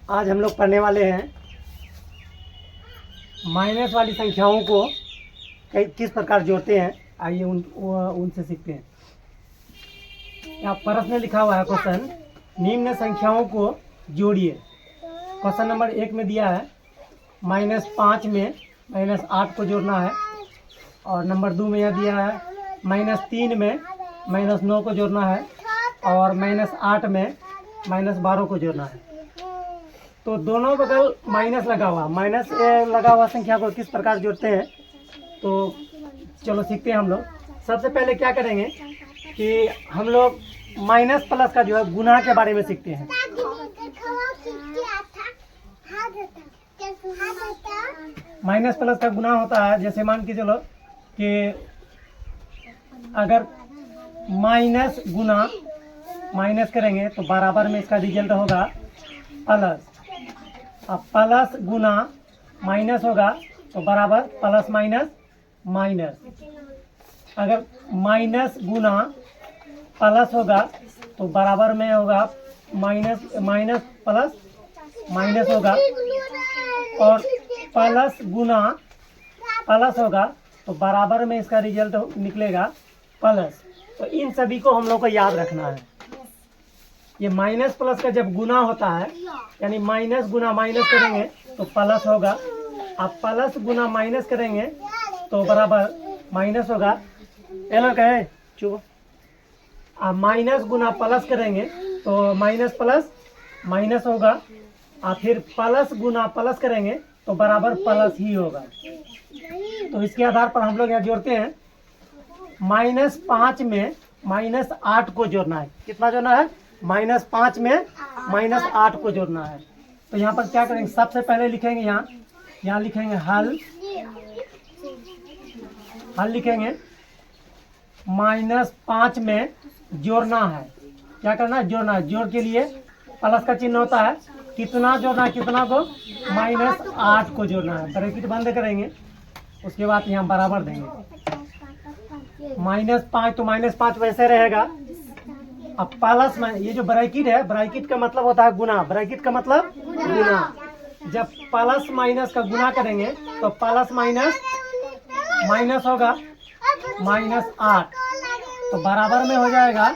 आज हम लोग पढ़ने वाले हैं माइनस वाली संख्याओं को किस प्रकार जोड़ते हैं। आइए उनसे सीखते हैं। यहाँ प्रश्न में लिखा हुआ है क्वेश्चन, निम्न संख्याओं को जोड़िए। क्वेश्चन नंबर 1 में दिया है -5 में -8 को जोड़ना है, और नंबर 2 में यह दिया है -3 में -9 को जोड़ना है, और -8 में -12 को जोड़ना है। तो दोनों बगल माइनस लगा हुआ संख्या को किस प्रकार जोड़ते हैं, तो चलो सीखते हैं हम लोग। सबसे पहले क्या करेंगे कि हम लोग माइनस प्लस का जो है गुना के बारे में सीखते हैं। माइनस प्लस का गुना होता है, जैसे मान के चलो कि अगर माइनस गुना माइनस करेंगे तो बराबर में इसका रिजल्ट होगा प्लस। अब प्लस गुना माइनस होगा तो बराबर प्लस माइनस माइनस। अगर माइनस गुना प्लस होगा तो बराबर में होगा माइनस माइनस प्लस माइनस होगा, और प्लस गुना प्लस होगा तो बराबर में इसका रिजल्ट निकलेगा प्लस। तो इन सभी को हम लोग को याद रखना है। ये माइनस प्लस का जब गुना होता है, यानी माइनस गुना माइनस करेंगे तो प्लस होगा। अब प्लस गुना माइनस करेंगे तो बराबर माइनस होगा। एलो कहे चुप। अब माइनस गुना प्लस करेंगे तो माइनस प्लस माइनस होगा, और फिर प्लस गुना प्लस करेंगे तो बराबर प्लस ही होगा। तो इसके आधार पर हम लोग यहाँ जोड़ते हैं। -5 में -8 को जोड़ना है। कितना जोड़ना है? -5 में -8 को जोड़ना है। तो यहाँ पर क्या करेंगे, सबसे पहले लिखेंगे यहाँ लिखेंगे हल लिखेंगे। -5 में जोड़ना है। क्या करना है? जोड़ना है। जोड़ के लिए प्लस का चिन्ह होता है। कितना जोड़ना है? कितना को? -8 को जोड़ना है। ब्रैकेट बंद करेंगे, उसके बाद यहाँ बराबर देंगे। -5 तो -5 वैसे रहेगा। अब प्लस में ये जो ब्रैकेट है, ब्रैकेट का मतलब होता है गुना। ब्रैकेट का मतलब गुना। जब प्लस माइनस का गुना करेंगे तो प्लस माइनस माइनस होगा -8, तो बराबर में हो जाएगा।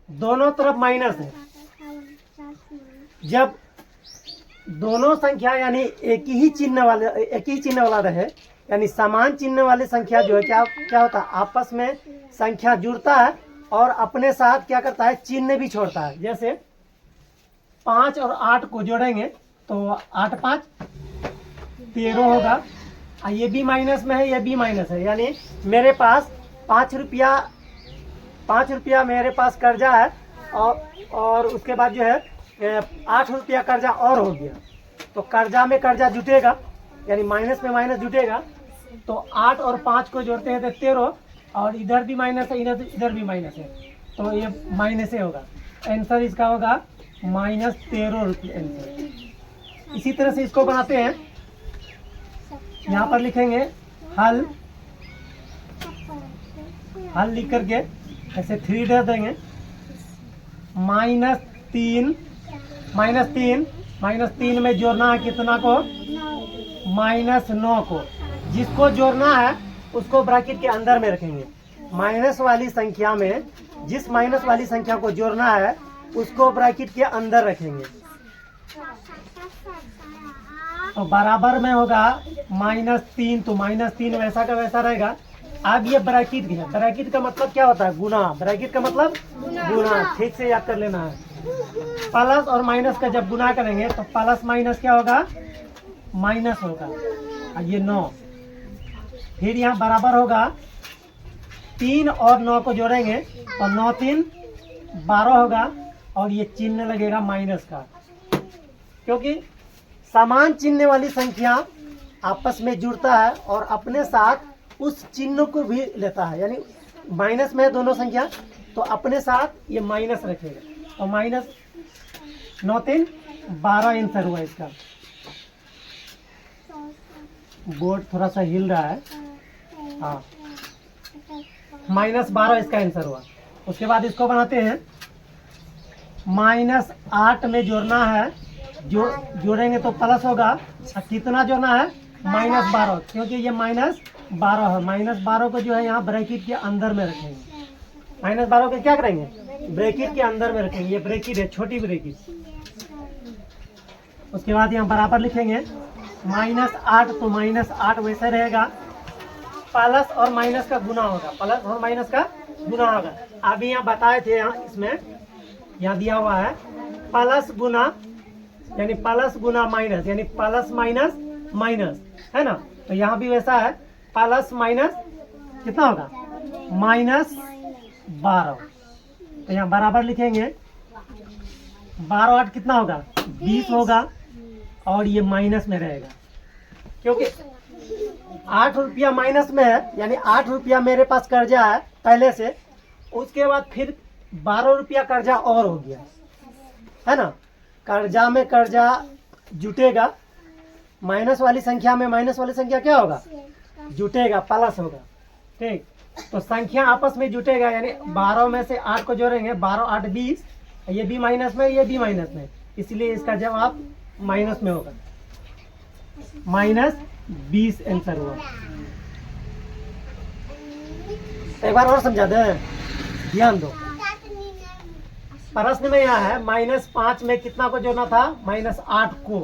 दोनों तरफ माइनस है। जब दोनों संख्या यानी एक ही चिन्ह वाला रहे, यानी समान चिन्ह वाली संख्या जो है क्या होता है, आपस में संख्या जुड़ता है और अपने साथ क्या करता है, चिन्ह भी छोड़ता है। जैसे 5 और 8 को जोड़ेंगे तो 8 5 13 होगा। ये भी माइनस में है, ये भी माइनस है। यानी मेरे पास 5 रुपया मेरे पास कर्जा है, और उसके बाद जो है 8 रुपया कर्जा और हो गया। तो कर्जा में कर्जा जुटेगा, यानी माइनस में माइनस जुटेगा। तो 8 और 5 को जोड़ते हैं तो 13, और इधर भी माइनस है, इधर भी माइनस है, तो ये माइनस ही होगा। आंसर इसका होगा -13 रुपये आंसर। इसी तरह से इसको बनाते हैं। यहाँ पर लिखेंगे हल लिख करके ऐसे 3 दे देंगे। -3 में जोड़ना है कितना को? -9 को। जिसको जोड़ना है उसको ब्रैकेट के अंदर में रखेंगे। माइनस वाली संख्या में जिस माइनस वाली संख्या को जोड़ना है उसको ब्रैकेट के अंदर रखेंगे। तो बराबर में होगा -3, तो -3 वैसा का वैसा रहेगा। अब ये ब्रैकेट है। ब्रैकेट का मतलब क्या होता है? गुना। ब्रैकेट का मतलब गुना। ठीक से याद कर लेना है। प्लस और माइनस का जब गुना करेंगे तो प्लस माइनस क्या होगा? माइनस होगा। और ये 9, फिर यहाँ बराबर होगा 3 और 9 को जोड़ेंगे तो 9 3 12 होगा, और ये चिन्ह लगेगा माइनस का, क्योंकि समान चिन्ह वाली संख्या आपस में जुड़ता है और अपने साथ उस चिन्ह को भी लेता है। यानी माइनस में है दोनों संख्या, तो अपने साथ ये माइनस रखेगा। तो -9 3 12 आंसर हुआ इसका। बोर्ड थोड़ा सा हिल रहा है। हाँ, -12 इसका आंसर हुआ। उसके बाद इसको बनाते हैं। -8 में जोड़ना है जोड़ेंगे तो प्लस होगा। और कितना जोड़ना है? -12, क्योंकि ये -12 है। -12 को जो है यहाँ ब्रैकेट के अंदर में रखेंगे। -12 को क्या करेंगे? ब्रैकेट के अंदर में रखेंगे। ये ब्रैकेट है, छोटी ब्रैकेट। उसके बाद यहाँ बराबर लिखेंगे -8, तो -8 वैसे रहेगा। प्लस और माइनस का गुना होगा, प्लस और माइनस का गुना होगा। अभी यहाँ बताए थे, यहाँ इसमें यहाँ दिया हुआ है प्लस गुना, यानी प्लस गुना माइनस, यानी प्लस माइनस माइनस, है ना। तो यहाँ भी वैसा है, प्लस माइनस कितना होगा? -12। तो यहाँ बराबर लिखेंगे 12 8 कितना होगा? 20 होगा। और ये माइनस में रहेगा, क्योंकि 8 रुपया माइनस में है, यानी 8 रुपया मेरे पास कर्जा है पहले से। उसके बाद फिर 12 रुपया कर्जा और हो गया, है ना। कर्जा में कर्जा जुटेगा, माइनस वाली संख्या में माइनस वाली संख्या क्या होगा? जुटेगा, प्लस होगा। ठीक, तो संख्या आपस में जुटेगा, यानी 12 में से 8 को जोड़ेंगे, 12 8 20। ये भी माइनस में, ये भी माइनस में, इसलिए इसका जवाब माइनस में होगा। -20 आंसर हुआ। एक बार और समझा दें, ध्यान दो। प्रश्न में यहाँ है -5 में कितना को जोड़ना था? -8 को।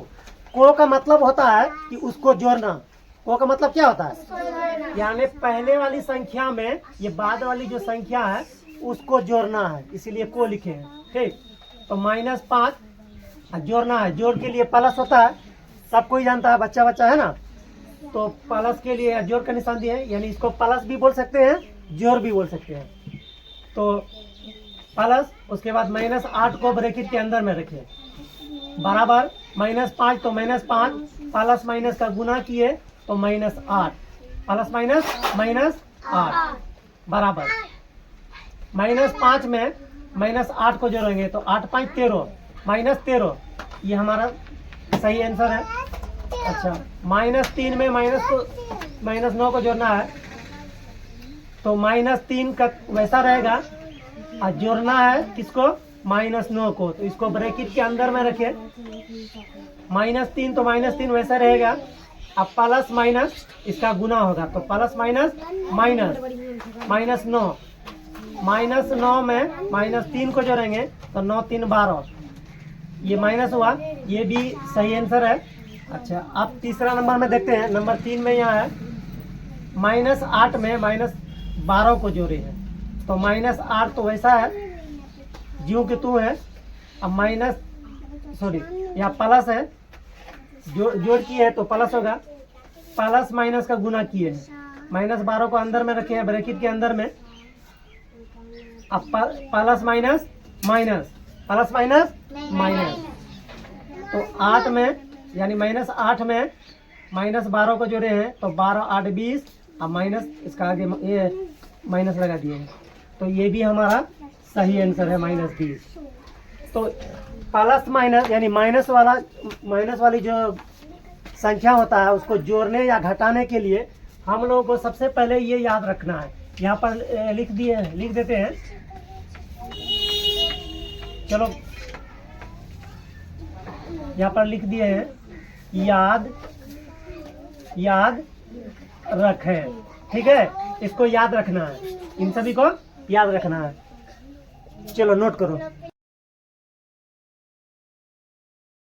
को का मतलब होता है कि उसको जोड़ना। को का मतलब क्या होता है? यानी पहले वाली संख्या में ये बाद वाली जो संख्या है उसको जोड़ना है, इसीलिए को लिखे हैं। ठीक, तो -5 जोड़ना है। जोड़ के लिए प्लस होता है, सब कोई जानता है, बच्चा बच्चा है ना। तो प्लस के लिए जोड़ का निशान दिए हैं, यानी इसको प्लस भी बोल सकते हैं, जोड़ भी बोल सकते हैं। तो प्लस, उसके बाद -8 को ब्रैकेट के अंदर में रखिए, बराबर -5, तो -5 प्लस माइनस का गुना किए तो -8, प्लस माइनस -8 बराबर -5 में -8 को जोड़ेंगे तो 8 5 13, -13। ये हमारा सही आंसर है। अच्छा, -3 में -9 को जोड़ना है, तो -3 का वैसा रहेगा। और जोड़ना है किसको? -9 को, तो इसको ब्रैकेट के अंदर में रखे। -3 तो -3 वैसा रहेगा। अब प्लस माइनस इसका गुना होगा, तो प्लस माइनस -9, -9 में -3 को जोड़ेंगे तो 9 3 12, ये माइनस हुआ, ये भी सही आंसर है। अच्छा, अब तीसरा नंबर में देखते हैं। नंबर 3 में यहाँ है -8 में -12 को जोड़े हैं, तो -8 तो वैसा है ज्यों कि तू है। अब यहाँ प्लस है, जोड़ किए है तो प्लस होगा। प्लस माइनस का गुना किए हैं, -12 को अंदर में रखे हैं ब्रैकेट के अंदर में। अब plus minus minus, plus minus minus, तो 8 में, यानी -8 में -12 को जोड़े हैं तो 12 8 20। अब माइनस इसका आगे ये माइनस लगा दिए हैं, तो ये भी हमारा सही आंसर है, -20। तो प्लस माइनस, यानी माइनस वाली जो संख्या होता है उसको जोड़ने या घटाने के लिए हम लोगों को सबसे पहले ये याद रखना है। यहाँ पर लिख देते हैं। चलो, यहाँ पर लिख दिए हैं, याद रखें। ठीक है, इसको याद रखना है, इन सभी को याद रखना है। चलो नोट करो।